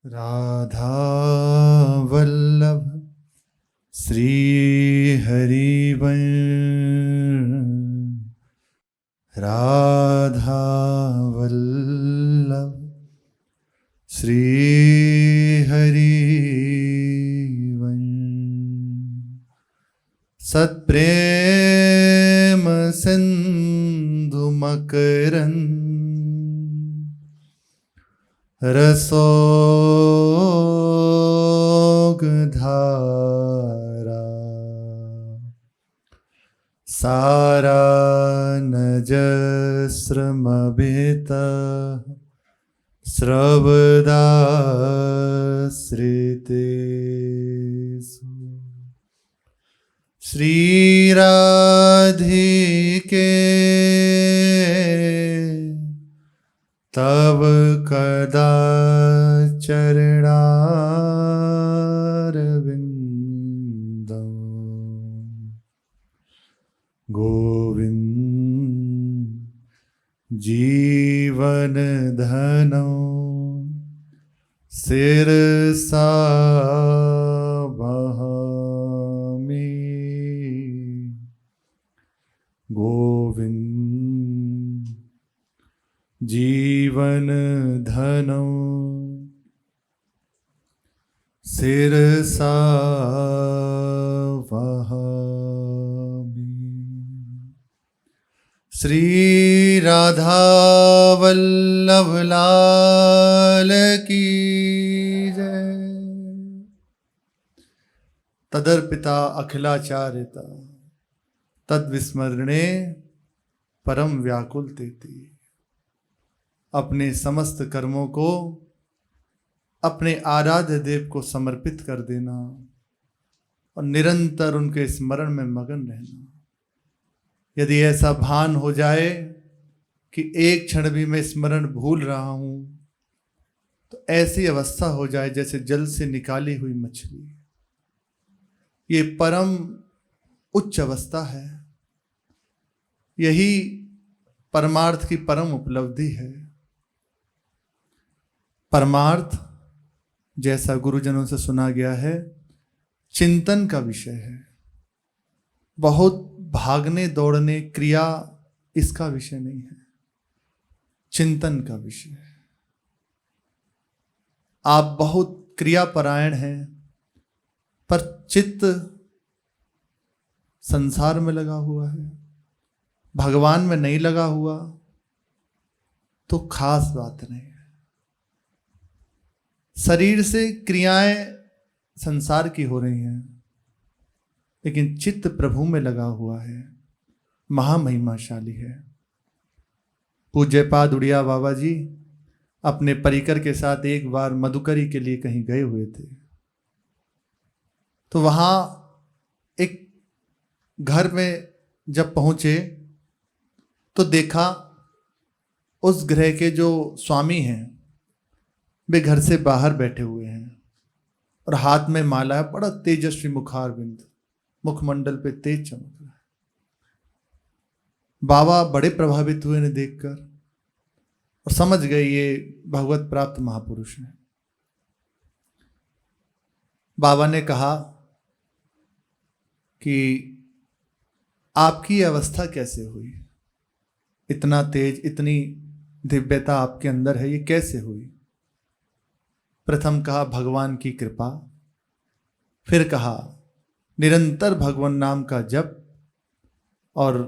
राधा वल्लभ श्री हरिवंश। राधा वल्लभ श्री हरिवंश। सत्प्रेम सिंधु मकरंद रसोगधारा सारा नजस्रमभित स्रवदाश्रितेषु। श्री राधिके तव कदा चरणारविंदं गोविंद जीवन धनो शिरसा वहामि। गोविंद जीवन धनो शिरसा वहामि। श्री राधा वल्लभ लाल की जय। तदर्पिता अखिलाचार्यता तद्विस्मरणे परम व्याकुल तेति। अपने समस्त कर्मों को अपने आराध्य देव को समर्पित कर देना और निरंतर उनके स्मरण में मगन रहना। यदि ऐसा भान हो जाए कि एक क्षण भी मैं स्मरण भूल रहा हूं तो ऐसी अवस्था हो जाए जैसे जल से निकाली हुई मछली। ये परम उच्च अवस्था है। यही परमार्थ की परम उपलब्धि है। परमार्थ जैसा गुरुजनों से सुना गया है चिंतन का विषय है। बहुत भागने दौड़ने क्रिया इसका विषय नहीं है, चिंतन का विषय है। आप बहुत क्रियापरायण हैं पर चित्त संसार में लगा हुआ है, भगवान में नहीं लगा हुआ तो खास बात नहीं है। शरीर से क्रियाएं संसार की हो रही हैं लेकिन चित्त प्रभु में लगा हुआ है, महामहिमाशाली है। पूज्यपाद उड़िया बाबा जी अपने परिकर के साथ एक बार मधुकरी के लिए कहीं गए हुए थे। तो वहां एक घर में जब पहुंचे तो देखा उस गृह के जो स्वामी हैं वे घर से बाहर बैठे हुए हैं और हाथ में माला है। बड़ा तेजस्वी मुखारविंद, मुखमंडल पे तेज चमक रहा है। बाबा बड़े प्रभावित हुए ने देखकर और समझ गए ये भगवत प्राप्त महापुरुष हैं। बाबा ने कहा कि आपकी अवस्था कैसे हुई, इतना तेज, इतनी दिव्यता आपके अंदर है, ये कैसे हुई? प्रथम कहा भगवान की कृपा, फिर कहा निरंतर भगवान नाम का जप और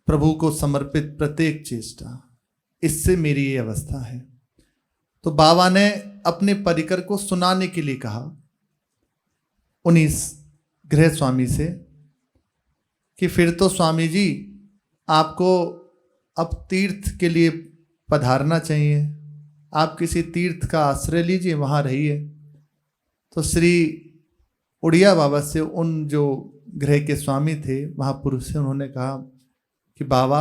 प्रभु को समर्पित प्रत्येक चेष्टा, इससे मेरी ये अवस्था है। तो बाबा ने अपने परिकर को सुनाने के लिए कहा उन्हीं गृह स्वामी से कि फिर तो स्वामी जी आपको अब तीर्थ के लिए पधारना चाहिए, आप किसी तीर्थ का आश्रय लीजिए, वहाँ रहिए। तो श्री उड़िया बाबा से उन जो गृह के स्वामी थे महापुरुष से उन्होंने कहा कि बाबा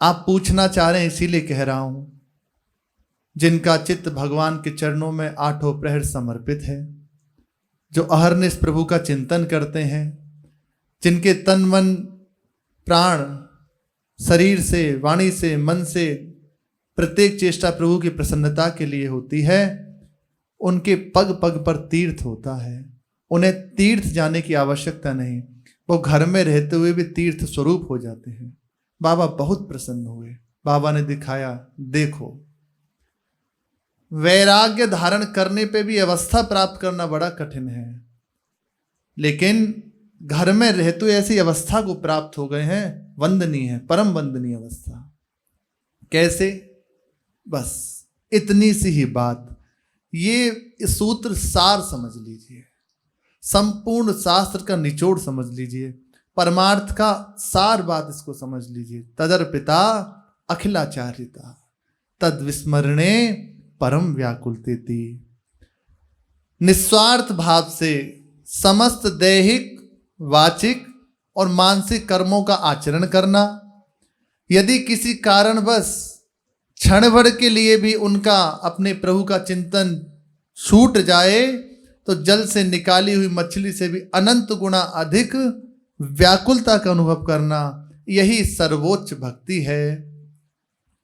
आप पूछना चाह रहे हैं इसीलिए कह रहा हूँ। जिनका चित्त भगवान के चरणों में आठों प्रहर समर्पित है, जो अहरनिश प्रभु का चिंतन करते हैं, जिनके तन मन प्राण शरीर से, वाणी से, मन से प्रत्येक चेष्टा प्रभु की प्रसन्नता के लिए होती है। उनके पग पग पर तीर्थ होता है, उन्हें तीर्थ जाने की आवश्यकता नहीं, वो घर में रहते हुए भी तीर्थ स्वरूप हो जाते हैं। बाबा बहुत प्रसन्न हुए। बाबा ने दिखाया, देखो वैराग्य धारण करने पे भी अवस्था प्राप्त करना बड़ा कठिन है, लेकिन घर में रहते हुए ऐसी अवस्था को प्राप्त हो गए हैं, वंदनीय है, परम वंदनीय अवस्था। कैसे? बस इतनी सी ही बात, ये सूत्र सार समझ लीजिए, संपूर्ण शास्त्र का निचोड़ समझ लीजिए, परमार्थ का सार बात इसको समझ लीजिए। तदर्पिता अखिलाचार्यता तद विस्मरणे परम व्याकुलतेति। निस्वार्थ भाव से समस्त दैहिक, वाचिक और मानसिक कर्मों का आचरण करना, यदि किसी कारणवश क्षण भर के लिए भी उनका अपने प्रभु का चिंतन छूट जाए तो जल से निकाली हुई मछली से भी अनंत गुना अधिक व्याकुलता का अनुभव करना, यही सर्वोच्च भक्ति है।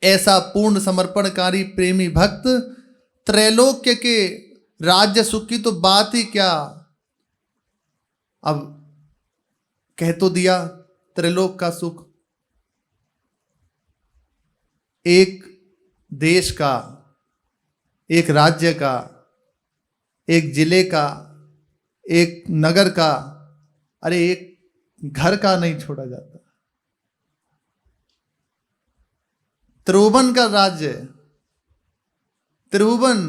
ऐसा पूर्ण समर्पणकारी प्रेमी भक्त त्रैलोक्य के राज्य सुख की तो बात ही क्या, अब कह तो दिया त्रैलोक का सुख, एक देश का, एक राज्य का, एक जिले का, एक नगर का, अरे एक घर का नहीं छोड़ा जाता। त्रिभुवन का राज्य, त्रिभुवन,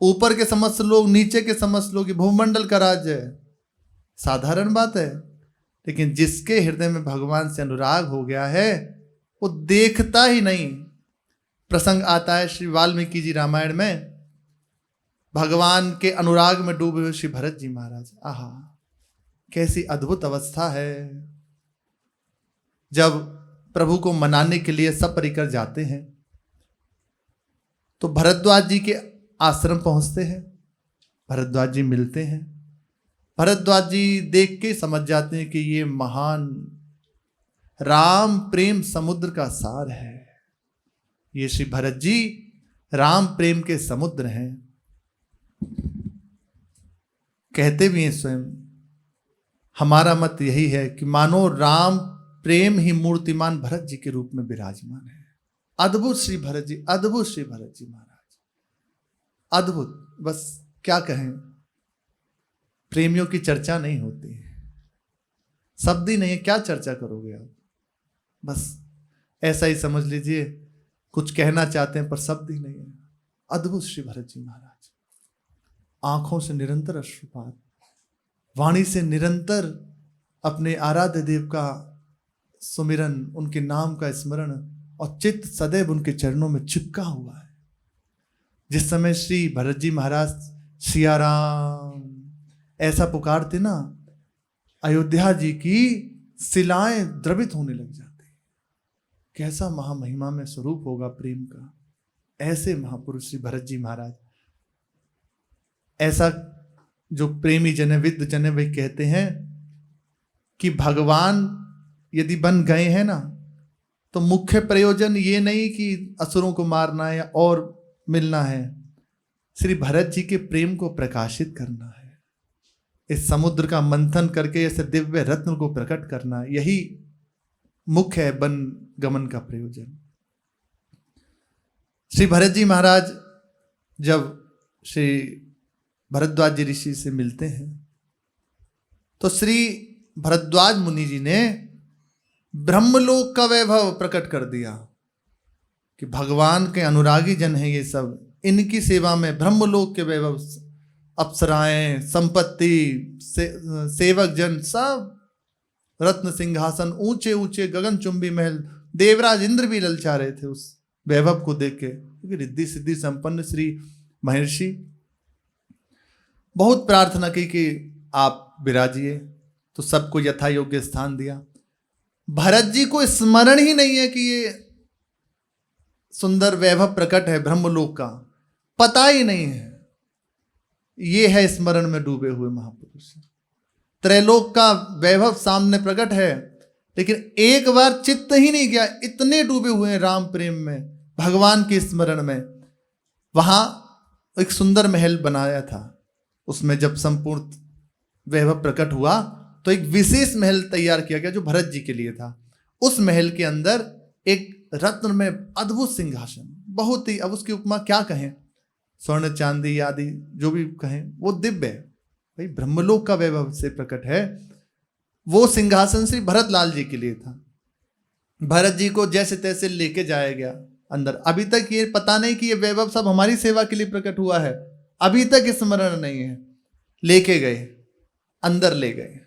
ऊपर के समस्त लोग, नीचे के समस्त लोग, भूमंडल का राज्य है, साधारण बात है। लेकिन जिसके हृदय में भगवान से अनुराग हो गया है वो देखता ही नहीं। प्रसंग आता है श्री वाल्मीकि जी रामायण में, भगवान के अनुराग में डूबे हुए श्री भरत जी महाराज, आहा कैसी अद्भुत अवस्था है। जब प्रभु को मनाने के लिए सब परिकर जाते हैं तो भरद्वाज जी के आश्रम पहुंचते हैं, भरद्वाज जी मिलते हैं, भरद्वाज जी देख के समझ जाते हैं कि ये महान राम प्रेम समुद्र का सार है, ये श्री भरत जी राम प्रेम के समुद्र हैं। कहते भी हैं स्वयं, हमारा मत यही है कि मानो राम प्रेम ही मूर्तिमान भरत जी के रूप में विराजमान है। अद्भुत श्री भरत जी, अद्भुत श्री भरत जी महाराज, अद्भुत। बस क्या कहें, प्रेमियों की चर्चा नहीं होती है, शब्द ही नहीं है, क्या चर्चा करोगे आप। बस ऐसा ही समझ लीजिए, कुछ कहना चाहते हैं पर शब्द ही नहीं है। अद्भुत श्री भरत जी महाराज, आंखों से निरंतर अश्रुपात, वाणी से निरंतर अपने आराध्य देव का सुमिरन, उनके नाम का स्मरण, और चित्त सदैव उनके चरणों में चिपका हुआ है। जिस समय श्री भरत जी महाराज सिया राम ऐसा पुकारते ना, अयोध्या जी की शिलाएं द्रवित होने लग जाती। कैसा महामहिमा में स्वरूप होगा प्रेम का, ऐसे महापुरुष श्री भरत जी महाराज। ऐसा जो प्रेमी जन है, विद्ध जन है, वे कहते हैं कि भगवान यदि बन गए हैं ना, तो मुख्य प्रयोजन ये नहीं कि असुरों को मारना है और मिलना है, श्री भरत जी के प्रेम को प्रकाशित करना है, इस समुद्र का मंथन करके ऐसे दिव्य रत्न को प्रकट करना, यही मुख्य है वन गमन का प्रयोजन। श्री भरत जी महाराज जब श्री भरद्वाज जी ऋषि से मिलते हैं तो श्री भरद्वाज मुनि जी ने ब्रह्मलोक का वैभव प्रकट कर दिया कि भगवान के अनुरागी जन हैं ये सब, इनकी सेवा में ब्रह्मलोक के वैभव, अप्सराएं, संपत्ति, सेवक जन सब, रत्न सिंहासन, ऊंचे ऊंचे गगनचुंबी महल, देवराज इंद्र भी ललचा रहे थे उस वैभव को देख के, क्योंकि रिद्धि सिद्धि संपन्न श्री महर्षि। बहुत प्रार्थना की कि आप विराजिए, तो सबको यथा योग्य स्थान दिया। भरत जी को स्मरण ही नहीं है कि ये सुंदर वैभव प्रकट है ब्रह्मलोक का, पता ही नहीं है। ये है स्मरण में डूबे हुए महापुरुष। त्रैलोक का वैभव सामने प्रकट है, लेकिन एक बार चित्त ही नहीं गया, इतने डूबे हुए हैं राम प्रेम में भगवान के स्मरण में। वहां एक सुंदर महल बनाया था, उसमें जब संपूर्ण वैभव प्रकट हुआ तो एक विशेष महल तैयार किया गया जो भरत जी के लिए था। उस महल के अंदर एक रत्न में अद्भुत सिंहासन, बहुत ही, अब उसकी उपमा क्या कहें, स्वर्ण चांदी आदि जो भी कहें, वो दिव्य है भाई, ब्रह्मलोक का वैभव से प्रकट है। वो सिंहासन श्री भरत लाल जी के लिए था। भरत जी को जैसे तैसे लेके जाया गया अंदर। अभी तक ये पता नहीं कि ये वैभव सब हमारी सेवा के लिए प्रकट हुआ है, अभी तक स्मरण नहीं है। लेके गए, अंदर ले गए।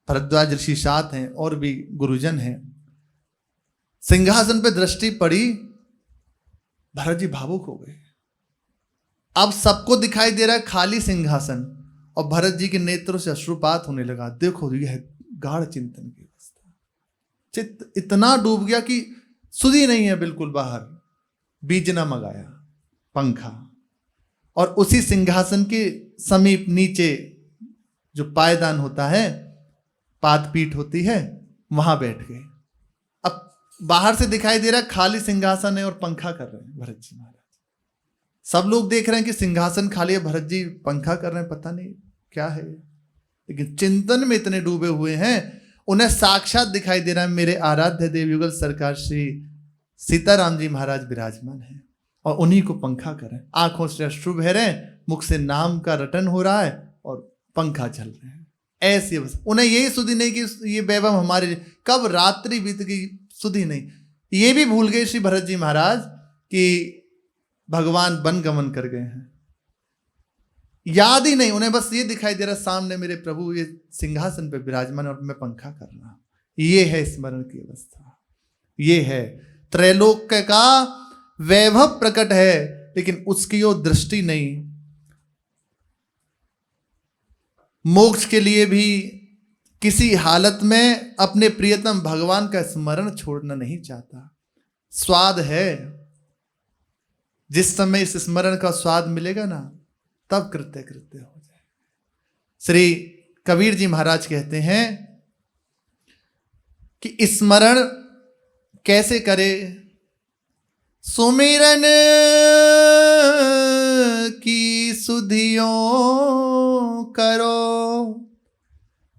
भरद्वाज ऋषि साथ हैं और भी गुरुजन हैं। सिंहासन पे दृष्टि पड़ी, भरत जी भावुक हो गए। अब सबको दिखाई दे रहा है खाली सिंहासन, और भरत जी के नेत्रों से अश्रुपात होने लगा। देखो यह गाढ़ चिंतन की अवस्था, चित्त इतना डूब गया कि सुधी नहीं है बिल्कुल बाहर। बीजना मंगाया, पंखा, और उसी सिंहासन के समीप नीचे जो पायदान होता है, पाद पीठ होती है, वहां बैठ गए। अब बाहर से दिखाई दे रहा है खाली सिंहासन है और पंखा कर रहे हैं भरत जी महाराज। सब लोग देख रहे हैं कि सिंहासन खाली है, भरत जी पंखा कर रहे हैं, पता नहीं क्या है, लेकिन चिंतन में इतने डूबे हुए हैं। उन्हें साक्षात दिखाई दे रहा है मेरे आराध्य देवयुगल सरकार श्री सीताराम जी महाराज विराजमान हैं और उन्हीं को पंखा कर रहे हैं। आंखों से अश्रु बह रहे हैं, मुख से नाम का रटन हो रहा है और पंखा चल रहे हैं। ऐसी अवस्था, उन्हें यही सुधि नहीं कि ये वैभव हमारे लिए, कब रात्रि बीत गई सुधि नहीं। ये भी भूल गए श्री भरत जी महाराज कि भगवान वन गमन कर गए हैं, याद ही नहीं उन्हें। बस ये दिखाई दे रहा सामने मेरे प्रभु ये सिंहासन पे विराजमान और मैं पंखा कर रहा। ये है स्मरण की अवस्था, ये है त्रैलोक्य का वैभव प्रकट है, लेकिन उसकी ओर दृष्टि नहीं। मोक्ष के लिए भी किसी हालत में अपने प्रियतम भगवान का स्मरण छोड़ना नहीं चाहता। स्वाद है, जिस समय इस स्मरण का स्वाद मिलेगा ना, तब कृत्य कृत्य हो जाए। श्री कबीर जी महाराज कहते हैं कि स्मरण कैसे करे, सुमिरन की सुधियों करो,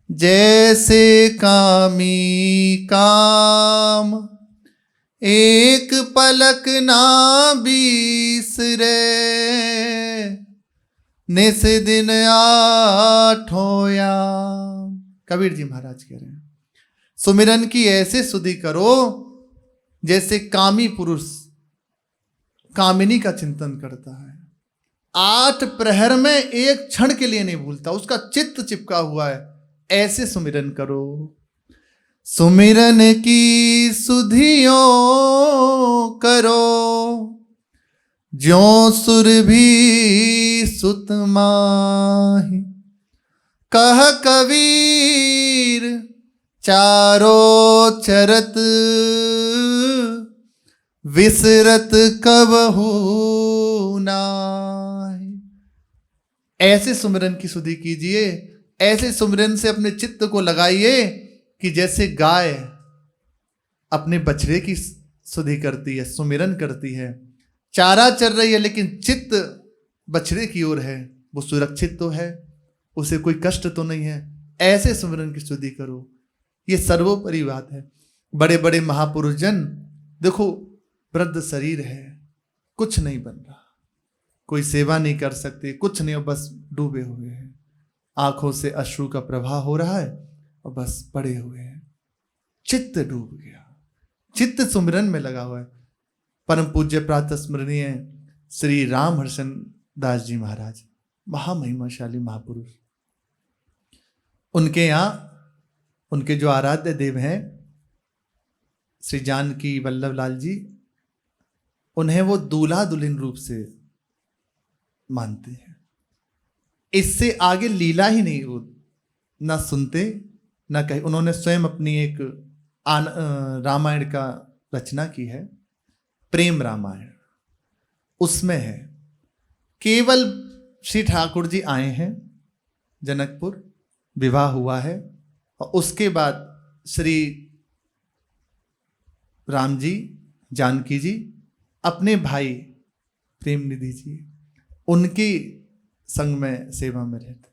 जैसे कामी काम एक पलक ना बिसरे, निस दिन आठों याम। कबीर जी महाराज कह रहे हैं सुमिरन की ऐसे सुधि करो जैसे कामी पुरुष कामिनी का चिंतन करता है, 8 प्रहर में एक क्षण के लिए नहीं भूलता, उसका चित्त चिपका हुआ है। ऐसे सुमिरन करो। सुमिरन की सुधियों करो, ज्यों सुर भी सुत माहि, कह कबीर चारों चरत, विसरत कबहू नाहि। ऐसे सुमिरन की सुधि कीजिए, ऐसे सुमिरन से अपने चित्त को लगाइए कि जैसे गाय अपने बछड़े की सुधि करती है, सुमिरन करती है, चारा चर रही है, लेकिन चित्त बछड़े की ओर है, वो सुरक्षित तो है, उसे कोई कष्ट तो नहीं है। ऐसे सुमिरन की सुधि करो, ये सर्वोपरि बात है। बड़े बड़े महापुरुष जन देखो, वृद्ध शरीर है, कुछ नहीं बन रहा, कोई सेवा नहीं कर सकते, कुछ नहीं, बस डूबे हुए हैं, आंखों से अश्रु का प्रवाह हो रहा है और बस पड़े हुए हैं, चित्त डूब गया, चित्त सुमिरन में लगा हुआ है। परम पूज्य प्रातः स्मरणीय श्री राम हर्षण दास जी महाराज, महामहिमाशाली महापुरुष, उनके यहाँ उनके जो आराध्य देव हैं श्री जानकी वल्लभ लाल जी, उन्हें वो दूल्हा दुल्हन रूप से मानते हैं। इससे आगे लीला ही नहीं, वो ना सुनते ना कहीं। उन्होंने स्वयं अपनी एक रामायण का रचना की है, प्रेम रामायण, उसमें है केवल श्री ठाकुर जी आए हैं जनकपुर, विवाह हुआ है, और उसके बाद श्री राम जी जानकी जी अपने भाई प्रेम निधि जी उनकी संग में सेवा में रहते,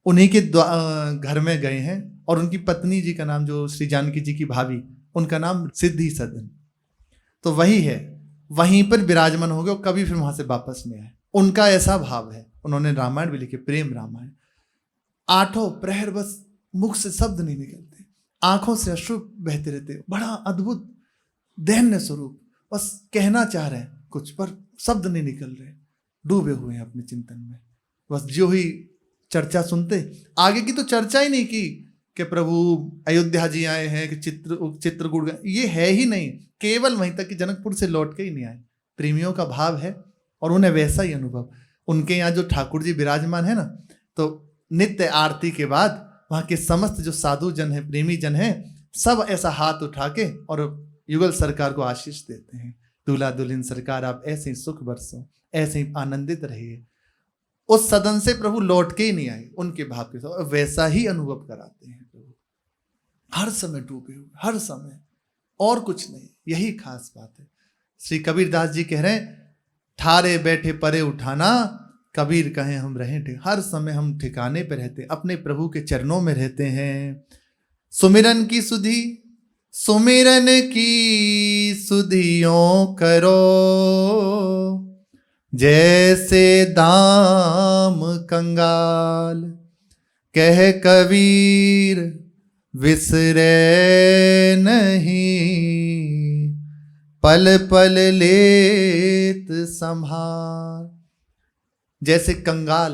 उन्हीं के घर में गए हैं और उनकी पत्नी जी का नाम, जो श्री जानकी जी की भाभी, उनका नाम सिद्धि सदन, तो वही है, वहीं पर विराजमान हो गए और कभी फिर वहां से वापस नहीं आए। उनका ऐसा भाव है, उन्होंने रामायण भी लिखे, प्रेम रामायण। 8 प्रहर बस मुख से शब्द नहीं निकलते, आंखों से अश्रु बहते रहते, बड़ा अद्भुत दैन्य स्वरूप, बस कहना चाह रहे हैं कुछ पर शब्द नहीं निकल रहे, डूबे हुए हैं अपने चिंतन में। बस जो ही चर्चा सुनते, आगे की तो चर्चा ही नहीं की कि प्रभु अयोध्या जी आए हैं, कि चित्रकूट गए, ये है ही नहीं, केवल वहीं तक कि जनकपुर से लौट के ही नहीं आए। प्रेमियों का भाव है और उन्हें वैसा ही अनुभव। उनके यहाँ जो ठाकुर जी विराजमान है ना, तो नित्य आरती के बाद वहाँ के समस्त जो साधु जन है, प्रेमी जन है, सब ऐसा हाथ उठा के और युगल सरकार को आशीष देते हैं, दूल्हा दुल्हन सरकार आप ऐसे ही सुख बरसो, ऐसे ही आनंदित रहिए। उस सदन से प्रभु लौट के ही नहीं आए, उनके भाव के साथ वैसा ही अनुभव कराते हैं प्रभु, हर समय डूबे हुए, हर समय, और कुछ नहीं, यही खास बात है। श्री कबीरदास जी कह रहे हैं, ठारे बैठे परे उठाना, कबीर कहें हम रहें, हर समय हम ठिकाने पे रहते, अपने प्रभु के चरणों में रहते हैं। सुमिरन की सुधि, सुमिरन की सुधियों करो, जैसे दाम कंगाल, कह कबीर विसरे नहीं, पल पल लेत संभाल। जैसे कंगाल,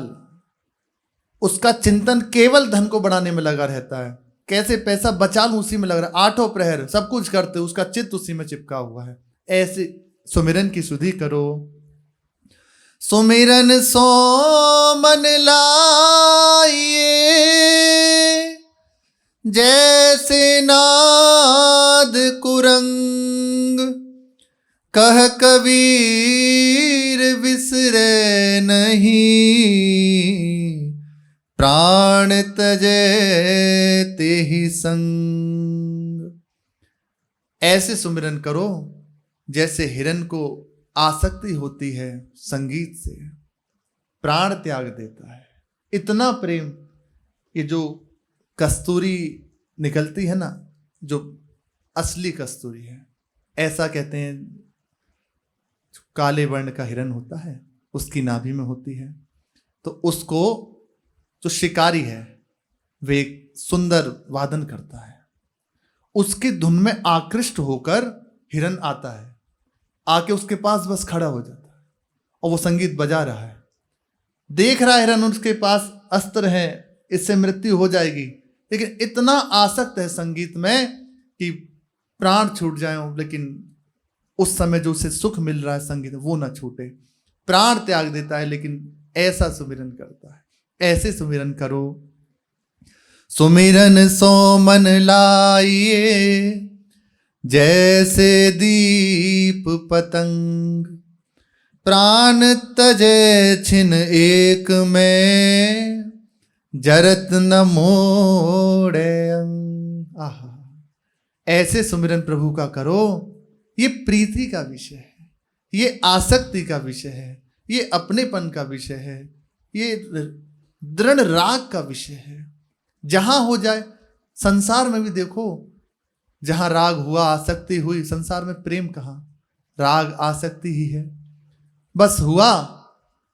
उसका चिंतन केवल धन को बढ़ाने में लगा रहता है, कैसे पैसा बचा लूं उसी में लग रहा है, 8 प्रहर सब कुछ करते, उसका चित्त उसी में चिपका हुआ है। ऐसे सुमिरन की सुधि करो, सुमिरन सो मन लाइए, जैसे नाद कुरंग, कह कबीर विसरे नहीं, प्राण तजे तेहि संग। ऐसे सुमिरन करो जैसे हिरन को आसक्ति होती है संगीत से, प्राण त्याग देता है। इतना प्रेम, ये जो कस्तूरी निकलती है ना, जो असली कस्तूरी है, ऐसा कहते हैं, काले वर्ण का हिरन होता है, उसकी नाभि में होती है, तो उसको जो शिकारी है वे सुंदर वादन करता है, उसकी धुन में आकृष्ट होकर हिरन आता है, आके उसके पास बस खड़ा हो जाता है और वो संगीत बजा रहा है, देख रहा है हिरन उसके पास अस्त्र है, इससे मृत्यु हो जाएगी, लेकिन इतना आसक्त है संगीत में कि प्राण छूट जाए, लेकिन उस समय जो उसे सुख मिल रहा है संगीत वो ना छूटे, प्राण त्याग देता है, लेकिन ऐसा सुमिरन करता है। ऐसे सुमिरन करो, सुमिरन सो मन लाइए, जैसे दीप पतंग, प्राण तजे छिन एक में, जरत न मोड़े अंग। आहा, ऐसे सुमिरन प्रभु का करो, ये प्रीति का विषय है, ये आसक्ति का विषय है, ये अपनेपन का विषय है, ये दृढ़ राग का विषय है। जहां हो जाए, संसार में भी देखो, जहां राग हुआ, आसक्ति हुई, संसार में प्रेम कहाँ, राग आसक्ति ही है। बस हुआ,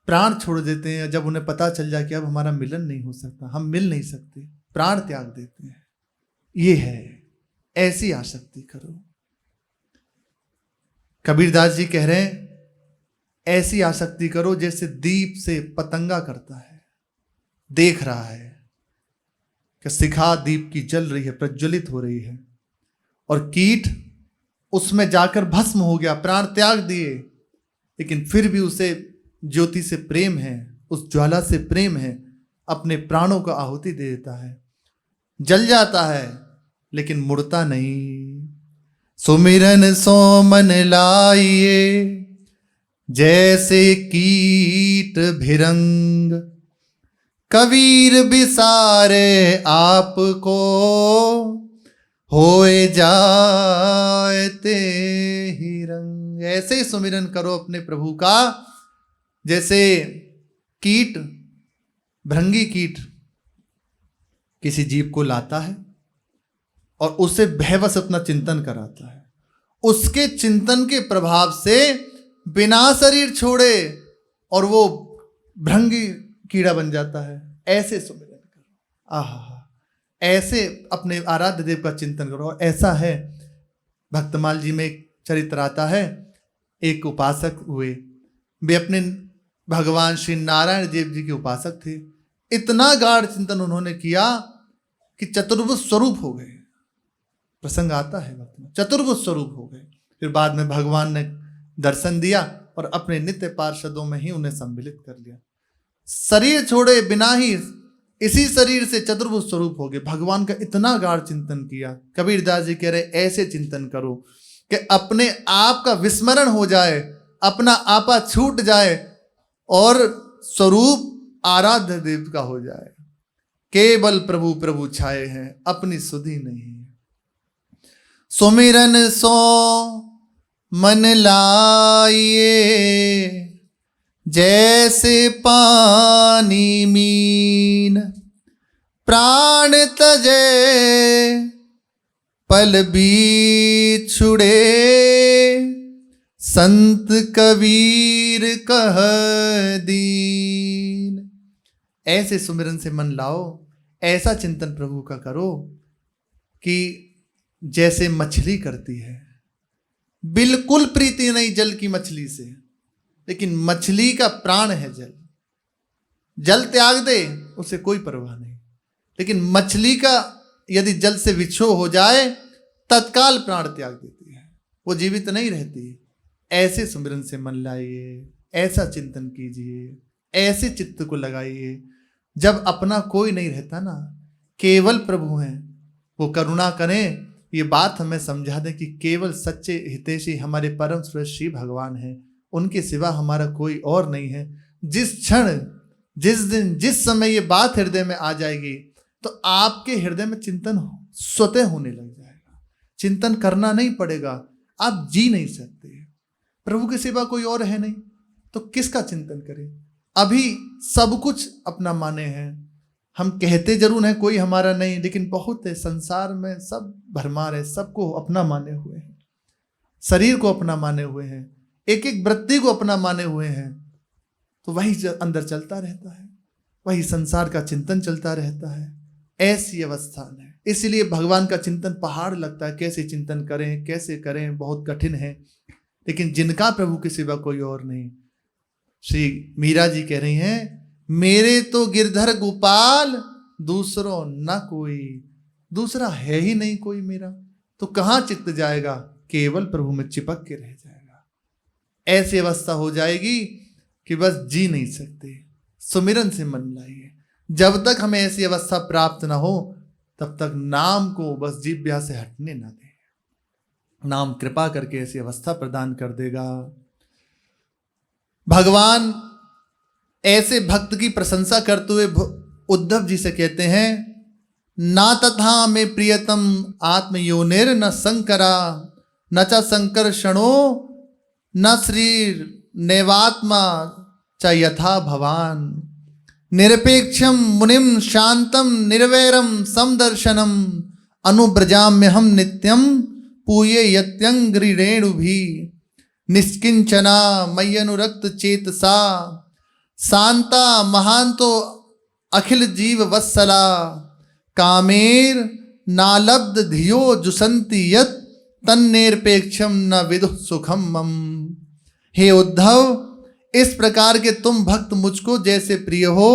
प्राण छोड़ देते हैं, जब उन्हें पता चल जाए कि अब हमारा मिलन नहीं हो सकता, हम मिल नहीं सकते, प्राण त्याग देते हैं। ये है, ऐसी आसक्ति करो। कबीरदास जी कह रहे हैं, ऐसी आसक्ति करो जैसे दीप से पतंगा करता है, देख रहा है कि शिखा दीप की जल रही है, प्रज्वलित हो रही है, और कीट उसमें जाकर भस्म हो गया, प्राण त्याग दिए, लेकिन फिर भी उसे ज्योति से प्रेम है, उस ज्वाला से प्रेम है, अपने प्राणों का आहुति दे देता है, जल जाता है, लेकिन मुड़ता नहीं। सुमिरन सो मन लाइए, जैसे कीट भिरंग, कबीर बिसारे आपको, होए जाए ते ही रंग। होंगे। ऐसे ही सुमिरन करो अपने प्रभु का, जैसे कीट, भृंगी कीट किसी जीव को लाता है और उसे भयवश अपना चिंतन कराता है, उसके चिंतन के प्रभाव से बिना शरीर छोड़े और वो भृंगी कीड़ा बन जाता है। ऐसे सुमिरन करो, आहा, ऐसे अपने आराध्य देव का चिंतन करो। और ऐसा है, भक्तमाल जी में एक चरित्र आता है, एक उपासक हुए, वे अपने भगवान श्री नारायण देव जी के उपासक थे। इतना गाढ़ चिंतन उन्होंने किया कि चतुर्भुज स्वरूप हो गए। प्रसंग आता है वक्त में, चतुर्भुज स्वरूप हो गए। फिर बाद में भगवान ने दर्शन दिया और अपने नित्य पार्षदों में ही उन्हें सम्मिलित कर लिया। शरीर छोड़े बिना ही इसी शरीर से चतुर्भुज स्वरूप हो गए। भगवान का इतना गाढ़ चिंतन किया। कबीरदास जी कह रहे ऐसे चिंतन करो कि अपने आप का विस्मरण हो जाए, अपना आपा छूट जाए और स्वरूप आराध्य देव का हो जाए। केवल प्रभु प्रभु छाए हैं, अपनी सुधि नहीं। सुमिरन सो मन लाइए, जैसे पानी मीन, प्राण तजे पल बिछुड़े, संत कबीर कह दीन। ऐसे सुमिरन से मन लाओ, ऐसा चिंतन प्रभु का करो कि जैसे मछली करती है। बिल्कुल प्रीति नहीं जल की मछली से, लेकिन मछली का प्राण है जल। जल त्याग दे उसे कोई परवाह नहीं, लेकिन मछली का यदि जल से विछोह हो जाए तत्काल प्राण त्याग देती है, वो जीवित नहीं रहती। ऐसे सुमिरन से मन लाइए, ऐसा चिंतन कीजिए, ऐसे चित्त को लगाइए। जब अपना कोई नहीं रहता ना, केवल प्रभु हैं, वो करुणा करें। ये बात हमें समझा दें कि केवल सच्चे हितैषी हमारे परम श्रेष्ठ श्री भगवान हैं, उनके सिवा हमारा कोई और नहीं है। जिस क्षण, जिस दिन, जिस समय ये बात हृदय में आ जाएगी तो आपके हृदय में चिंतन स्वतः होने लग जाएगा। चिंतन करना नहीं पड़ेगा, आप जी नहीं सकते। प्रभु के सिवा कोई और है नहीं तो किसका चिंतन करें। अभी सब कुछ अपना माने हैं, हम कहते जरूर हैं कोई हमारा नहीं, लेकिन बहुत है संसार में, सब भरमार है, सबको अपना माने हुए हैं, शरीर को अपना माने हुए हैं, एक एक वृत्ति को अपना माने हुए हैं। तो वही अंदर चलता रहता है, वही संसार का चिंतन चलता रहता है। ऐसी अवस्था है, इसलिए भगवान का चिंतन पहाड़ लगता है। कैसे चिंतन करें, कैसे करें, बहुत कठिन है। लेकिन जिनका प्रभु के सिवा कोई और नहीं, श्री मीरा जी कह रही हैं, मेरे तो गिरधर गोपाल दूसरों न कोई, दूसरा है ही नहीं कोई मेरा। तो कहाँ चित्त जाएगा, केवल प्रभु में चिपक के रह जाएगा। ऐसी अवस्था हो जाएगी कि बस जी नहीं सकते। सुमिरन से मन लाइए। जब तक हमें ऐसी अवस्था प्राप्त ना हो तब तक नाम को बस जिह्वा से हटने ना दें। नाम कृपा करके ऐसी अवस्था प्रदान कर देगा। भगवान ऐसे भक्त की प्रशंसा करते हुए उद्धव जी से कहते हैं, ना तथा में प्रियतम आत्मयोनिर न शंकरा, न च संकर्षणो न श्रीर नैवात्मा च यथा भवान, निरपेक्षम मुनिम शांतम निर्वैरम समदर्शनम, अनुब्रजाम्यहम नित्यम पूये यत्यंग्रिरेणु भी, निष्किंचना मय्यनुरक्त चेतसा, शांता महांतो अखिल जीव वत्सला, कामेर नालब्ध धियो जुसंति यत् तन्निरपेक्षम न विदुः सुखम मम। हे उद्धव, इस प्रकार के तुम भक्त मुझको जैसे प्रिय हो,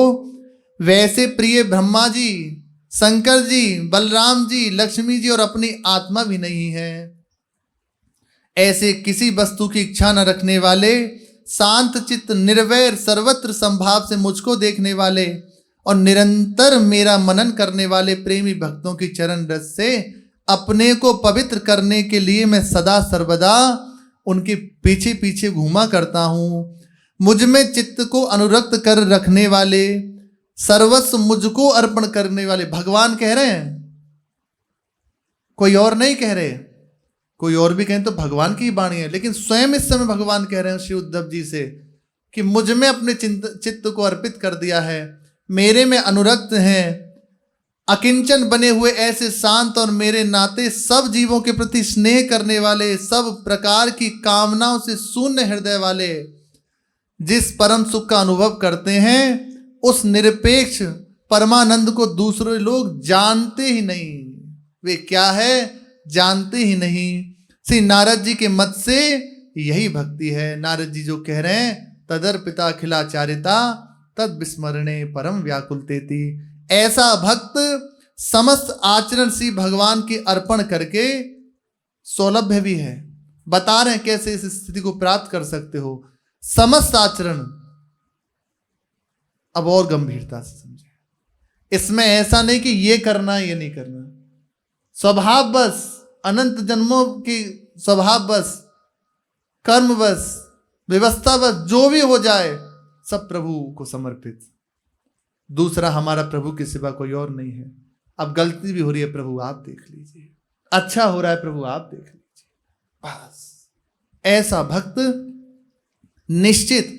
वैसे प्रिय ब्रह्मा जी, शंकर जी, बलराम जी, लक्ष्मी जी और अपनी आत्मा भी नहीं है। ऐसे किसी वस्तु की इच्छा न रखने वाले, शांत चित्त, निर्वैर, सर्वत्र संभाव से मुझको देखने वाले और निरंतर मेरा मनन करने वाले प्रेमी भक्तों की चरण रस से अपने को पवित्र करने के लिए मैं सदा सर्वदा उनके पीछे पीछे घूमा करता हूँ। मुझ में चित्त को अनुरक्त कर रखने वाले, सर्वस्व मुझको अर्पण करने वाले भगवान कह रहे हैं, कोई और नहीं कह रहे। कोई और भी कहें तो भगवान की ही वाणी है, लेकिन स्वयं इस समय भगवान कह रहे हैं श्री उद्धव जी से कि मुझ में अपने चित्त को अर्पित कर दिया है, मेरे में अनुरक्त हैं, अकिंचन बने हुए ऐसे शांत और मेरे नाते सब जीवों के प्रति स्नेह करने वाले, सब प्रकार की कामनाओं से शून्य हृदय वाले, जिस परम सुख का अनुभव करते हैं उस निरपेक्ष परमानंद को दूसरे लोग जानते ही नहीं। वे क्या है जानते ही नहीं। श्री नारद जी के मत से यही भक्ति है। नारद जी जो कह रहे हैं तदर्पिता अखिलाचार्यता तद विस्मरणे परम व्याकुलतेति। ऐसा भक्त समस्त आचरण श्री भगवान के अर्पण करके सौलभ्य भी है। बता रहे हैं कैसे इस स्थिति को प्राप्त कर सकते हो। समस्त आचरण, अब और गंभीरता से समझे, इसमें ऐसा नहीं कि ये करना ये नहीं करना, स्वभाव बस, अनंत जन्मों की स्वभाव बस, कर्म बस, व्यवस्था बस, जो भी हो जाए सब प्रभु को समर्पित। दूसरा हमारा प्रभु के सिवा कोई और नहीं है। अब गलती भी हो रही है प्रभु आप देख लीजिए, अच्छा हो रहा है प्रभु आप देख लीजिए, बस। ऐसा भक्त निश्चित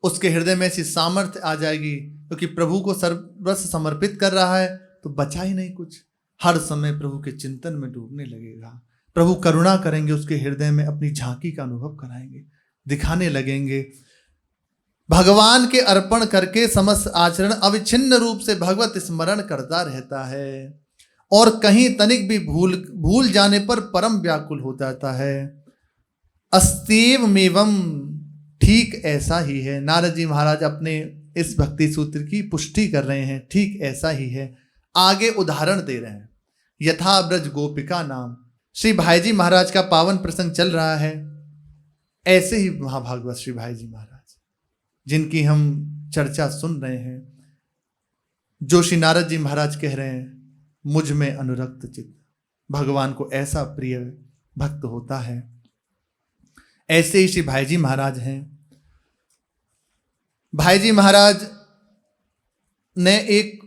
उसके हृदय में ऐसी सामर्थ्य आ जाएगी, क्योंकि प्रभु को सर्वस्व समर्पित कर रहा है तो बचा ही नहीं कुछ। हर समय प्रभु के चिंतन में डूबने लगेगा। प्रभु करुणा करेंगे, उसके हृदय में अपनी झांकी का अनुभव कराएंगे, दिखाने लगेंगे। भगवान के अर्पण करके समस्त आचरण अविच्छिन्न रूप से भगवत स्मरण करता रहता है और कहीं तनिक भी भूल जाने पर परम व्याकुल हो जाता है। अस्तेवमेवं, ठीक ऐसा ही है। नारद जी महाराज अपने इस भक्ति सूत्र की पुष्टि कर रहे हैं, ठीक ऐसा ही है। आगे उदाहरण दे रहे हैं। यथा ब्रज गोपिका नाम, श्री भाईजी महाराज का पावन प्रसंग चल रहा है। ऐसे ही महाभागवत श्री भाईजी महाराज जिनकी हम चर्चा सुन रहे हैं, जो श्री नारद जी महाराज कह रहे हैं मुझ में अनुरक्त चित्त, भगवान को ऐसा प्रिय भक्त होता है। ऐसे ही श्री भाईजी महाराज हैं। भाईजी महाराज ने एक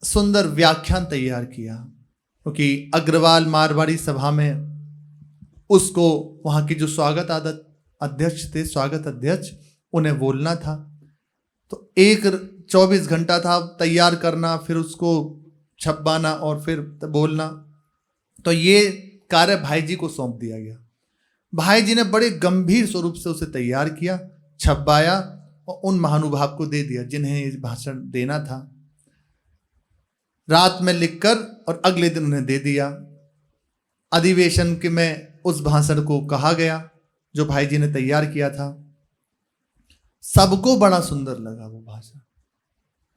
सुंदर व्याख्यान तैयार किया, क्योंकि अग्रवाल मारवाड़ी सभा में उसको वहाँ की जो स्वागत अध्यक्ष थे, स्वागत अध्यक्ष, उन्हें बोलना था। तो 24 घंटा था तैयार करना, फिर उसको छपवाना और फिर बोलना। तो ये कार्य भाई जी को सौंप दिया गया। भाई जी ने बड़े गंभीर स्वरूप से उसे तैयार किया, छपवाया और उन महानुभाव को दे दिया जिन्हें ये भाषण देना था। रात में लिखकर और अगले दिन उन्हें दे दिया। अधिवेशन के में उस भाषण को कहा गया जो भाई जी ने तैयार किया था। सबको बड़ा सुंदर लगा वो भाषण।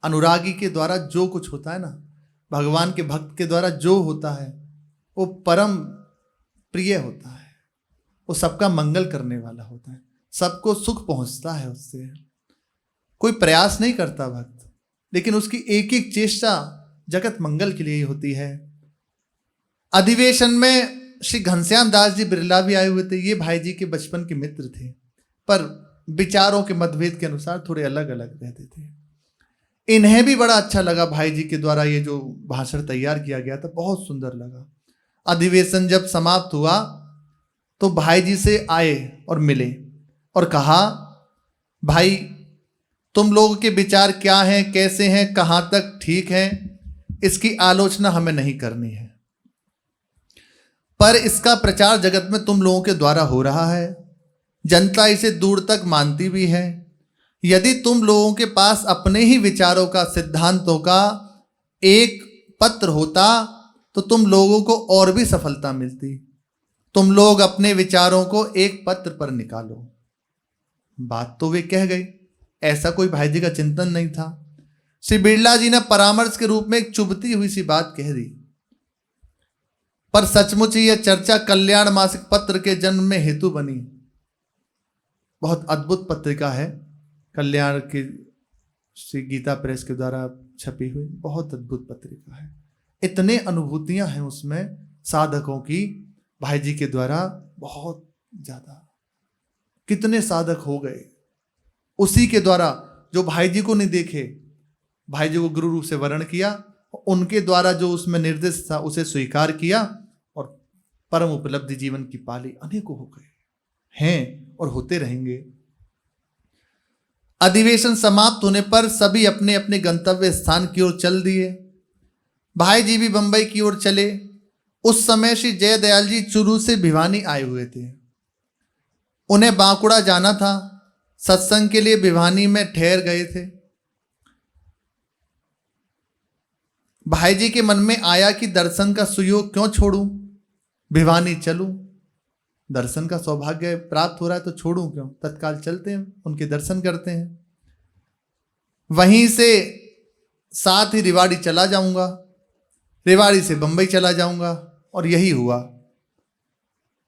अनुरागी के द्वारा जो कुछ होता है ना, भगवान के भक्त के द्वारा जो होता है वो परम प्रिय होता है, वो सबका मंगल करने वाला होता है, सबको सुख पहुंचता है उससे। कोई प्रयास नहीं करता भक्त, लेकिन उसकी एक एक चेष्टा जगत मंगल के लिए ही होती है। अधिवेशन में श्री घनश्याम दास जी बिरला भी आए हुए थे। ये भाई जी के बचपन के मित्र थे, पर विचारों के मतभेद के अनुसार थोड़े अलग अलग रहते थे। इन्हें भी बड़ा अच्छा लगा भाई जी के द्वारा ये जो भाषण तैयार किया गया था, बहुत सुंदर लगा। अधिवेशन जब समाप्त हुआ तो भाई जी से आए और मिले और कहा, भाई तुम लोगों के विचार क्या हैं, कैसे हैं, कहाँ तक ठीक हैं, इसकी आलोचना हमें नहीं करनी है, पर इसका प्रचार जगत में तुम लोगों के द्वारा हो रहा है, जनता इसे दूर तक मानती भी है। यदि तुम लोगों के पास अपने ही विचारों का, सिद्धांतों का एक पत्र होता तो तुम लोगों को और भी सफलता मिलती। तुम लोग अपने विचारों को एक पत्र पर निकालो। बात तो वे कह गई, ऐसा कोई भाई जी का चिंतन नहीं था। श्री बिरला जी ने परामर्श के रूप में एक चुभती हुई सी बात कह दी, पर सचमुच ही यह चर्चा कल्याण मासिक पत्र के जन्म में हेतु बनी। बहुत अद्भुत पत्रिका है, कल्याण की श्री गीता प्रेस के द्वारा छपी हुई बहुत अद्भुत पत्रिका है। इतने अनुभूतियां हैं उसमें साधकों की, भाई जी के द्वारा बहुत ज्यादा। कितने साधक हो गए उसी के द्वारा, जो भाई जी को नहीं देखे, भाई जी को गुरु रूप से वर्ण किया, उनके द्वारा जो उसमें निर्देश था उसे स्वीकार किया और परम उपलब्धि जीवन की पाली अनेकों हो गए हैं और होते रहेंगे। अधिवेशन समाप्त होने पर सभी अपने अपने गंतव्य स्थान की ओर चल दिए। भाई जी भी बंबई की ओर चले। उस समय श्री जयदयाल जी चुरू से भिवानी आए हुए थे। उन्हें बांकुड़ा जाना था। सत्संग के लिए भिवानी में ठहर गए थे। भाई जी के मन में आया कि दर्शन का सुयोग क्यों छोड़ूं, भिवानी चलूं। दर्शन का सौभाग्य प्राप्त हो रहा है तो छोड़ूं क्यों, तत्काल चलते हैं, उनके दर्शन करते हैं। वहीं से साथ ही रेवाड़ी चला जाऊंगा, रेवाड़ी से बंबई चला जाऊंगा। और यही हुआ।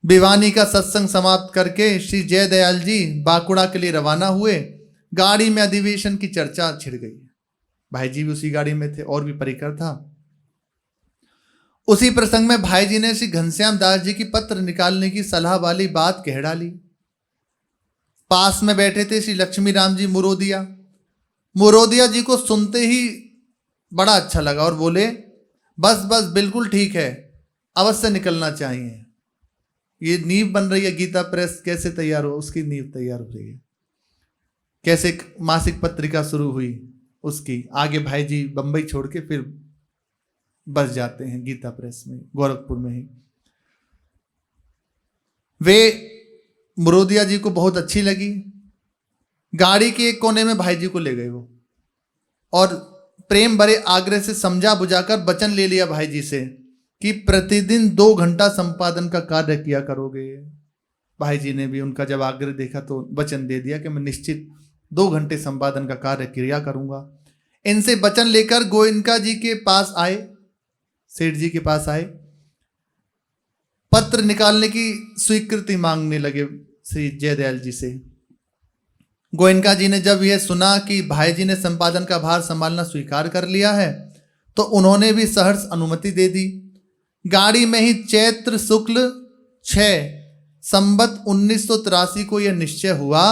भिवानी का सत्संग समाप्त करके श्री जयदयाल जी बांकुड़ा के लिए रवाना हुए। गाड़ी में अधिवेशन की चर्चा छिड़ गई। भाई जी भी उसी गाड़ी में थे और भी परिकर था। उसी प्रसंग में भाई जी ने श्री घनश्याम दास जी की पत्र निकालने की सलाह वाली बात कह डाली। पास में बैठे थे श्री लक्ष्मी राम जी मुरोदिया। मुरोदिया जी को सुनते ही बड़ा अच्छा लगा और बोले, बस बस बिल्कुल ठीक है, अवश्य निकलना चाहिए। ये नींव बन रही है, गीता प्रेस कैसे तैयार हो, उसकी नींव तैयार हो रही है। कैसे मासिक पत्रिका शुरू हुई, उसकी आगे भाई जी बंबई छोड़ के फिर बस जाते हैं गीता प्रेस में, गोरखपुर में ही। वे मुरोदिया जी को बहुत अच्छी लगी। गाड़ी के एक कोने में भाई जी को ले गए वो, और प्रेम भरे आग्रह से समझा बुझाकर वचन ले लिया भाई जी से कि प्रतिदिन 2 घंटा संपादन का कार्य किया करोगे। भाई जी ने भी उनका जब आग्रह देखा तो वचन दे दिया कि मैं निश्चित 2 घंटे संपादन का कार्य किया करूंगा। इनसे वचन लेकर गोयनका जी के पास आए, सेठ जी के पास आए। पत्र निकालने की स्वीकृति मांगने लगे श्री जयदयाल जी से। गोयनका जी ने जब यह सुना कि भाई जी ने संपादन का भार संभालना स्वीकार कर लिया है तो उन्होंने भी सहर्ष अनुमति दे दी। गाड़ी में ही चैत्र शुक्ल 6 संवत 1983 को यह निश्चय हुआ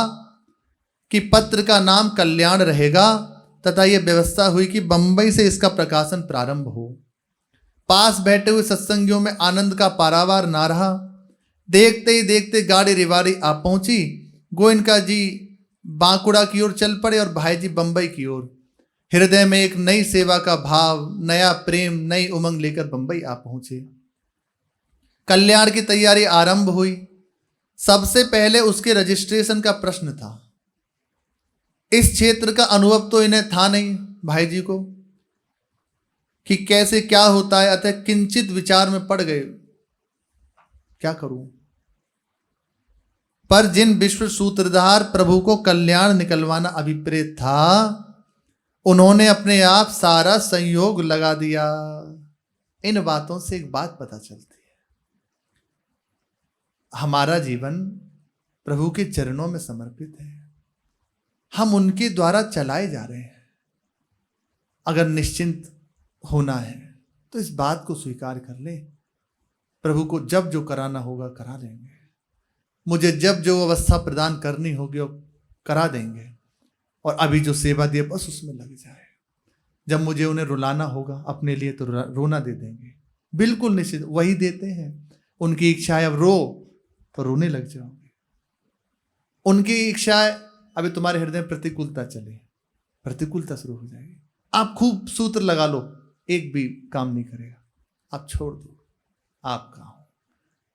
कि पत्र का नाम कल्याण रहेगा तथा यह व्यवस्था हुई कि बंबई से इसका प्रकाशन प्रारंभ हो। पास बैठे हुए सत्संगियों में आनंद का पारावार ना रहा। देखते ही देखते गाड़ी रेवाड़ी आ पहुंची। गोयनका जी बांकुड़ा की ओर चल पड़े और भाई जी बंबई की ओर। हृदय में एक नई सेवा का भाव, नया प्रेम, नई उमंग लेकर बंबई आ पहुंचे। कल्याण की तैयारी आरंभ हुई। सबसे पहले उसके रजिस्ट्रेशन का प्रश्न था। इस क्षेत्र का अनुभव तो इन्हें था नहीं भाई जी को कि कैसे क्या होता है, अतः किंचित विचार में पड़ गए, क्या करूं। पर जिन विश्व सूत्रधार प्रभु को कल्याण निकलवाना अभिप्रेत था, उन्होंने अपने आप सारा संयोग लगा दिया। इन बातों से एक बात पता चलती है, हमारा जीवन प्रभु के चरणों में समर्पित है। हम उनके द्वारा चलाए जा रहे हैं। अगर निश्चिंत होना है तो इस बात को स्वीकार कर ले, प्रभु को जब जो कराना होगा करा देंगे। मुझे जब जो अवस्था प्रदान करनी होगी वो करा देंगे। और अभी जो सेवा दिए बस उसमें लग जाए। जब मुझे उन्हें रुलाना होगा अपने लिए तो रोना दे देंगे, बिल्कुल निश्चित वही देते हैं। उनकी इच्छा है अब रो तो रोने लग जाओगे। उनकी इच्छा है अभी तुम्हारे हृदय में प्रतिकूलता चले, प्रतिकूलता शुरू हो जाएगी। आप खूब सूत्र लगा लो, एक भी काम नहीं करेगा। आप छोड़ दो, आपका हूं,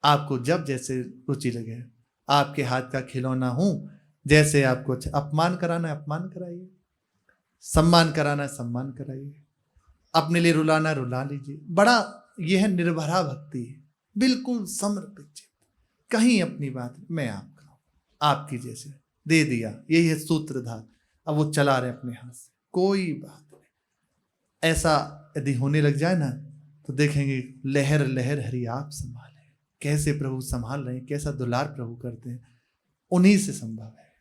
आपको जब जैसे रुचि लगे, आपके हाथ का खिलौना हूं। जैसे आपको अपमान कराना है अपमान कराइए, सम्मान कराना है सम्मान कराइए, अपने लिए रुलाना है रुला लीजिए। बड़ा यह है निर्भरा भक्ति है, बिल्कुल समर्पित चित्त। कहीं अपनी बात, मैं आपका हूं, आपकी जैसे दे दिया, यही है सूत्रधार। अब वो चला रहे अपने हाथ से, कोई बात नहीं। ऐसा यदि होने लग जाए ना तो देखेंगे लहर लहर हरि आप संभाले। कैसे प्रभु संभाल रहे हैं, कैसा दुलार प्रभु करते हैं, उन्हीं से संभव है।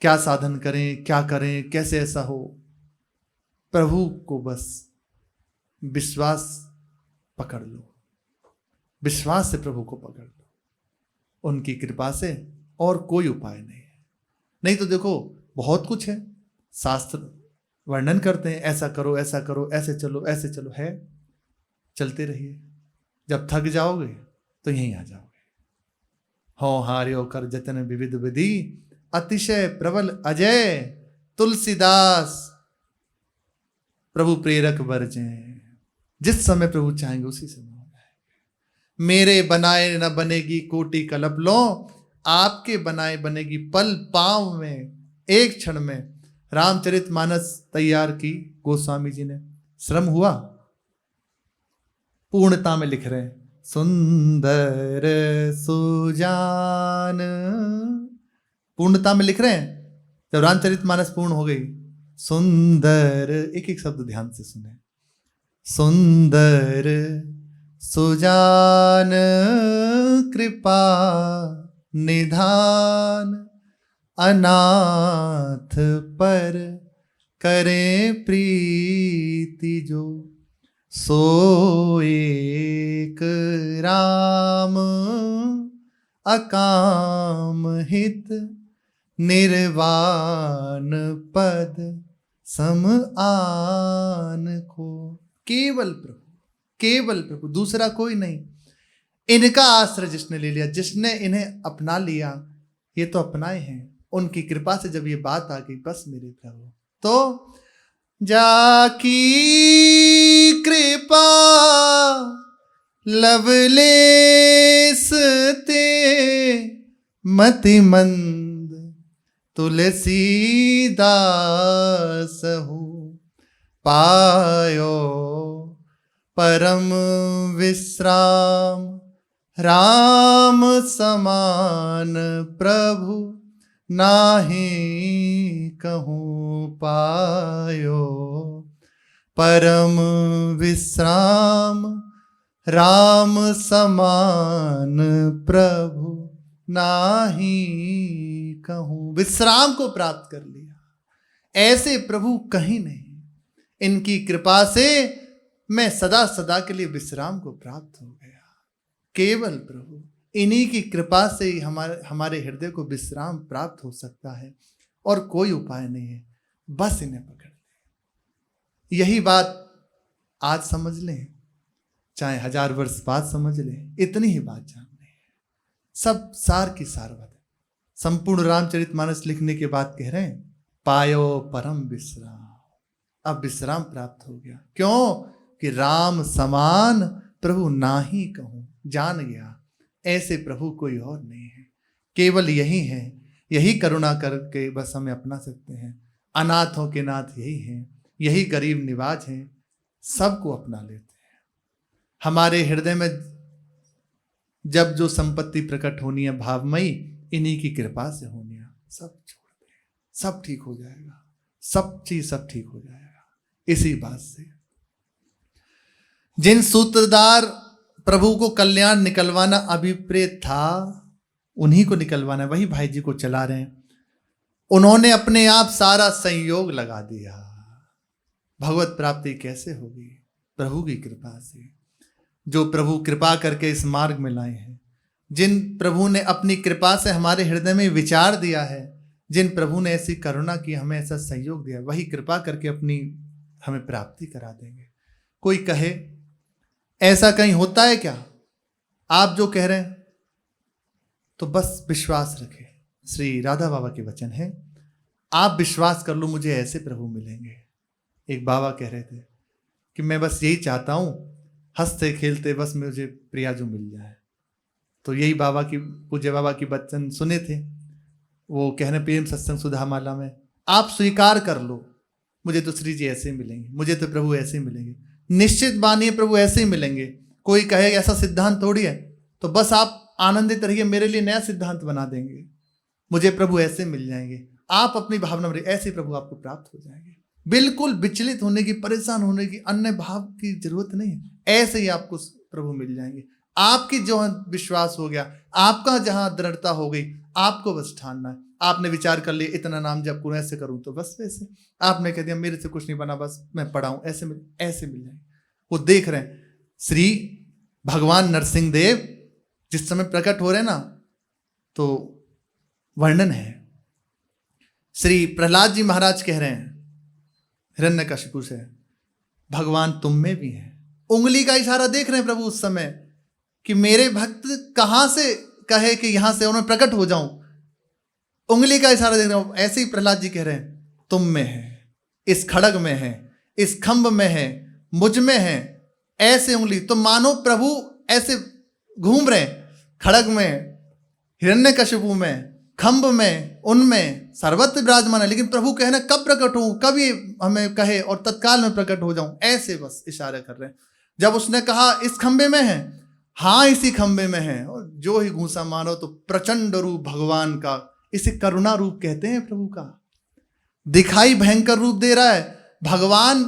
क्या साधन करें, क्या करें, कैसे ऐसा हो, प्रभु को बस विश्वास पकड़ लो, विश्वास से प्रभु को पकड़ लो। उनकी कृपा से और कोई उपाय नहीं है। नहीं तो देखो बहुत कुछ है, शास्त्र वर्णन करते हैं, ऐसा करो, ऐसे चलो, ऐसे चलो, है। चलते रहिए, जब थक जाओगे तो यहीं आ जाओगे। हो हार्यो कर जतन विविध विधि, अतिशय प्रबल अजय, तुलसीदास प्रभु प्रेरक वर्जे। जिस समय प्रभु चाहेंगे उसी समय हो जाएगा। मेरे बनाए न बनेगी कोटि कल्प लो, आपके बनाए बनेगी पल पांव में, एक क्षण में। रामचरितमानस तैयार की गोस्वामी जी ने, श्रम हुआ, पूर्णता में लिख रहे हैं, सुंदर सुजान, पूर्णता में लिख रहे हैं। जब रामचरितमानस पूर्ण हो गई, सुंदर, एक एक शब्द ध्यान से सुने, सुंदर सुजान कृपा निधान, अनाथ पर करे प्रीति जो, सो एक राम अकाम हित, निर्वाण पद सम आन को। केवल प्रभु, केवल प्रभु, दूसरा कोई नहीं। इनका आश्रय जिसने ले लिया, जिसने इन्हें अपना लिया, ये तो अपनाए हैं। उनकी कृपा से जब ये बात आ गई, बस मेरे प्रभु, तो जाकी कृपा लवलेस ते मति मंद, तुलसीदास हो पायो परम विश्राम, राम समान प्रभु नाहि कहूँ पायो, परम विश्राम राम समान प्रभु नाहि कहूँ। विश्राम को प्राप्त कर लिया, ऐसे प्रभु कहीं नहीं। इनकी कृपा से मैं सदा सदा के लिए विश्राम को प्राप्त हो गया। केवल प्रभु, इन्हीं की कृपा से ही हमारे हृदय को विश्राम प्राप्त हो सकता है, और कोई उपाय नहीं है। बस इन्हें पकड़ ले। यही बात आज समझ लें, चाहे 1000 वर्ष बाद समझ लें, इतनी ही बात जाननी है। सब सार की सार बात है। संपूर्ण रामचरितमानस लिखने के बाद कह रहे हैं, पायो परम विश्राम, अब विश्राम प्राप्त हो गया। क्यों? कि राम समान प्रभु नाही कहूं, जान गया ऐसे प्रभु कोई और नहीं है, केवल यही है। यही करुणा करके बस हमें अपना सकते हैं। अनाथों के नाथ यही हैं, यही गरीब निवाज हैं, सबको अपना लेते हैं। हमारे हृदय में जब जो संपत्ति प्रकट होनी है भावमयी, इन्हीं की कृपा से होनी है। सब छोड़ दे, सब ठीक हो जाएगा, सब चीज सब ठीक हो जाएगा। इसी बात से जिन सूत्रधार प्रभु को कल्याण निकलवाना अभिप्रेत था, उन्हीं को निकलवाना, वही भाई जी को चला रहे हैं। उन्होंने अपने आप सारा संयोग लगा दिया। भगवत प्राप्ति कैसे होगी? प्रभु की कृपा से। जो प्रभु कृपा करके इस मार्ग में लाए हैं, जिन प्रभु ने अपनी कृपा से हमारे हृदय में विचार दिया है, जिन प्रभु ने ऐसी करुणा की, हमें ऐसा संयोग दिया, वही कृपा करके अपनी हमें प्राप्ति करा देंगे। कोई कहे ऐसा कहीं होता है क्या? आप जो कह रहे हैं तो बस विश्वास रखें। श्री राधा बाबा के वचन है, आप विश्वास कर लो, मुझे ऐसे प्रभु मिलेंगे। एक बाबा कह रहे थे कि मैं बस यही चाहता हूं, हंसते खेलते बस मुझे प्रिया जो मिल जाए। तो यही बाबा की, पूज्य बाबा की वचन सुने थे। वो कहने प्रेम सत्संग सुधा माला में, आप स्वीकार कर लो, मुझे तो श्री जी ऐसे मिलेंगे, मुझे तो प्रभु ऐसे मिलेंगे। निश्चित मानिए प्रभु ऐसे ही मिलेंगे। कोई कहे ऐसा सिद्धांत थोड़ी है, तो बस आप आनंदित रहिए, मेरे लिए नया सिद्धांत बना देंगे, मुझे प्रभु ऐसे मिल जाएंगे। आप अपनी भावना में ऐसे प्रभु आपको प्राप्त हो जाएंगे। बिल्कुल विचलित होने की, परेशान होने की, अन्य भाव की जरूरत नहीं है। ऐसे ही आपको प्रभु मिल जाएंगे। आपकी जो विश्वास हो गया, आपका जहां दृढ़ता हो गई, आपको बस ठानना है। आपने विचार कर लिया इतना नाम जप करूं, ऐसे करूं, तो बस वैसे आपने कह दिया मेरे से कुछ नहीं बना, बस मैं पढ़ाऊं, ऐसे मिल जाएंगे। वो देख रहे हैं श्री भगवान नरसिंह देव जिस समय प्रकट हो रहे हैं ना, तो वर्णन है। श्री प्रहलाद जी महाराज कह रहे हैं हिरण्यकशिपु से, भगवान तुम में भी हैं। उंगली का इशारा देख रहे हैं प्रभु उस समय कि मेरे भक्त कहाँ से कहे कि यहां से उन्हें प्रकट हो जाऊं, उंगली का इशारा देख रहा हूं। ऐसे ही प्रहलाद जी कह रहे हैं, तुम में है, इस खड़ग में है, इस खंभ में है, मुझ में है, ऐसे उंगली। तो मानो प्रभु ऐसे घूम रहे हैं, खड़ग में, हिरण्यकशिपु में, खंभ में, उनमें सर्वत्र विराजमान है। लेकिन प्रभु कहना कब प्रकट हूं, कब ये हमें कहे और तत्काल में प्रकट हो जाऊं, ऐसे बस इशारे कर रहे हैं। जब उसने कहा इस खंभे में है, हाँ इसी खंभे में है, और जो ही घूसा मारो तो प्रचंड रूप भगवान का, इसे करुणा रूप कहते हैं प्रभु का। दिखाई भयंकर रूप दे रहा है, भगवान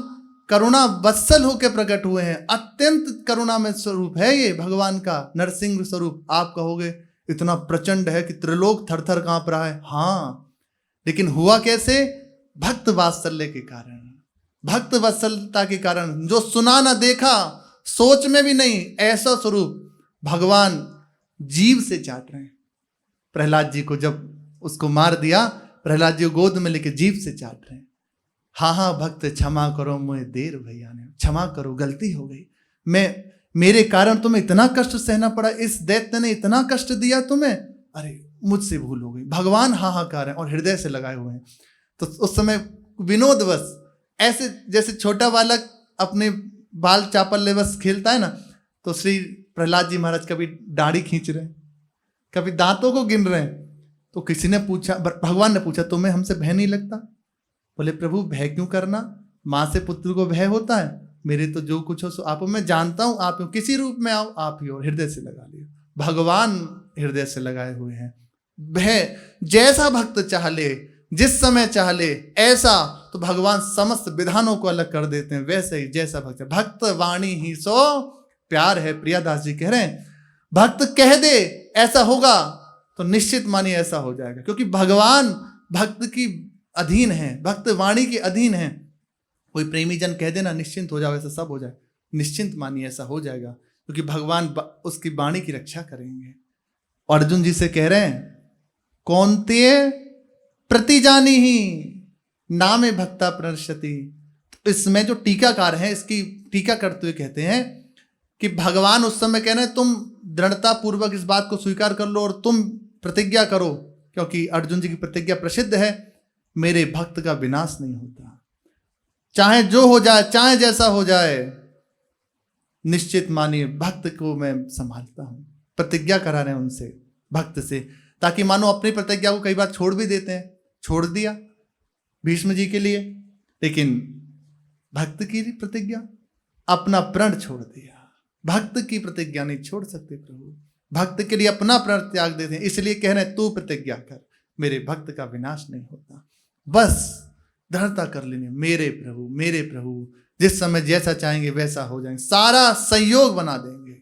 करुणा वत्सल होकर प्रकट हुए हैं। अत्यंत करुणा में स्वरूप है ये भगवान का नरसिंह स्वरूप। आप कहोगे इतना प्रचंड है कि त्रिलोक थर थर कांप रहा है। हाँ, लेकिन हुआ कैसे? भक्त वात्सल्य के कारण, भक्त वत्सलता के कारण। जो सुना ना देखा, सोच में भी नहीं, ऐसा स्वरूप भगवान जीव से चाट रहे हैं। प्रहलाद जी को जब उसको मार दिया, प्रहलाद जी को गोद में लेके जीव से चाट रहे हैं। हाँ हाँ भक्त क्षमा करो, मुझे देर भैया ने, क्षमा करो, गलती हो गई, मेरे कारण तुम्हें इतना कष्ट सहना पड़ा, इस दैत्य ने इतना कष्ट दिया तुम्हें, अरे मुझसे भूल हो गई। भगवान हाहाकार है और हृदय से लगाए हुए हैं। तो उस समय विनोदवश, ऐसे जैसे छोटा बालक अपने बाल चापल ले बस खेलता है ना, तो श्री प्रहलाद जी महाराज कभी दाढ़ी खींच रहे हैं, कभी दांतों को गिन रहे हैं। तो किसी ने पूछा, भगवान ने पूछा, तुम्हें हमसे भय नहीं लगता? बोले प्रभु भय क्यों करना, माँ से पुत्र को भय होता है, मेरे तो जो कुछ हो सो आप, मैं जानता हूं आप हो, किसी रूप में आओ आप ही हो। हृदय से लगा लिया, भगवान हृदय से लगाए हुए हैं। भय जैसा भक्त चाह ले, जिस समय चाह ले, ऐसा तो भगवान समस्त विधानों को अलग कर देते हैं। वैसे ही जैसा भक्त, भक्त वाणी ही सो प्यार है। प्रियादास जी कह रहे हैं, भक्त कह दे ऐसा होगा तो निश्चित मानिए ऐसा हो जाएगा, क्योंकि भगवान भक्त की अधीन है, भक्त वाणी के अधीन है। कोई प्रेमी जन कह देना निश्चिंत हो जाओ, ऐसा सब हो जाए, निश्चिंत मानिए ऐसा हो जाएगा, क्योंकि भगवान उसकी वाणी की रक्षा करेंगे। अर्जुन जी से कह रहे हैं, कौन्तेय प्रतिजानी ही नामे भक्ता प्रणश्यति। इसमें जो टीकाकार हैं, इसकी टीका करते हुए कहते हैं कि भगवान उस समय कह रहे हैं, तुम दृढ़ता पूर्वक इस बात को स्वीकार कर लो और तुम प्रतिज्ञा करो, क्योंकि अर्जुन जी की प्रतिज्ञा प्रसिद्ध है, मेरे भक्त का विनाश नहीं होता, चाहे जो हो जाए, चाहे जैसा हो जाए, निश्चित मानिए भक्त को मैं संभालता हूं। प्रतिज्ञा करा रहे हैं उनसे, भक्त से, ताकि मानो अपनी प्रतिज्ञा को कई बार छोड़ भी देते हैं। छोड़ दिया भीष्म जी के लिए, लेकिन भक्त की प्रतिज्ञा, अपना प्रण छोड़ दिया। भक्त की प्रतिज्ञा नहीं छोड़ सकते प्रभु, भक्त के लिए अपना प्रण त्याग देते हैं। इसलिए कह रहे हैं, तू प्रतिज्ञा कर, मेरे भक्त का विनाश नहीं होता। बस दृढ़ता कर लेनी, मेरे प्रभु, मेरे प्रभु, जिस समय जैसा चाहेंगे वैसा हो जाएंगे, सारा संयोग बना देंगे।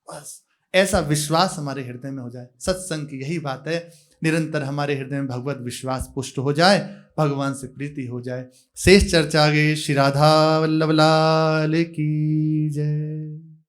बस ऐसा विश्वास हमारे हृदय में हो जाए। सत्संग की यही बात है, निरंतर हमारे हृदय में भगवत विश्वास पुष्ट हो जाए, भगवान से प्रीति हो जाए। शेष चर्चा आगे। श्री राधा वल्लभ लाल की जय।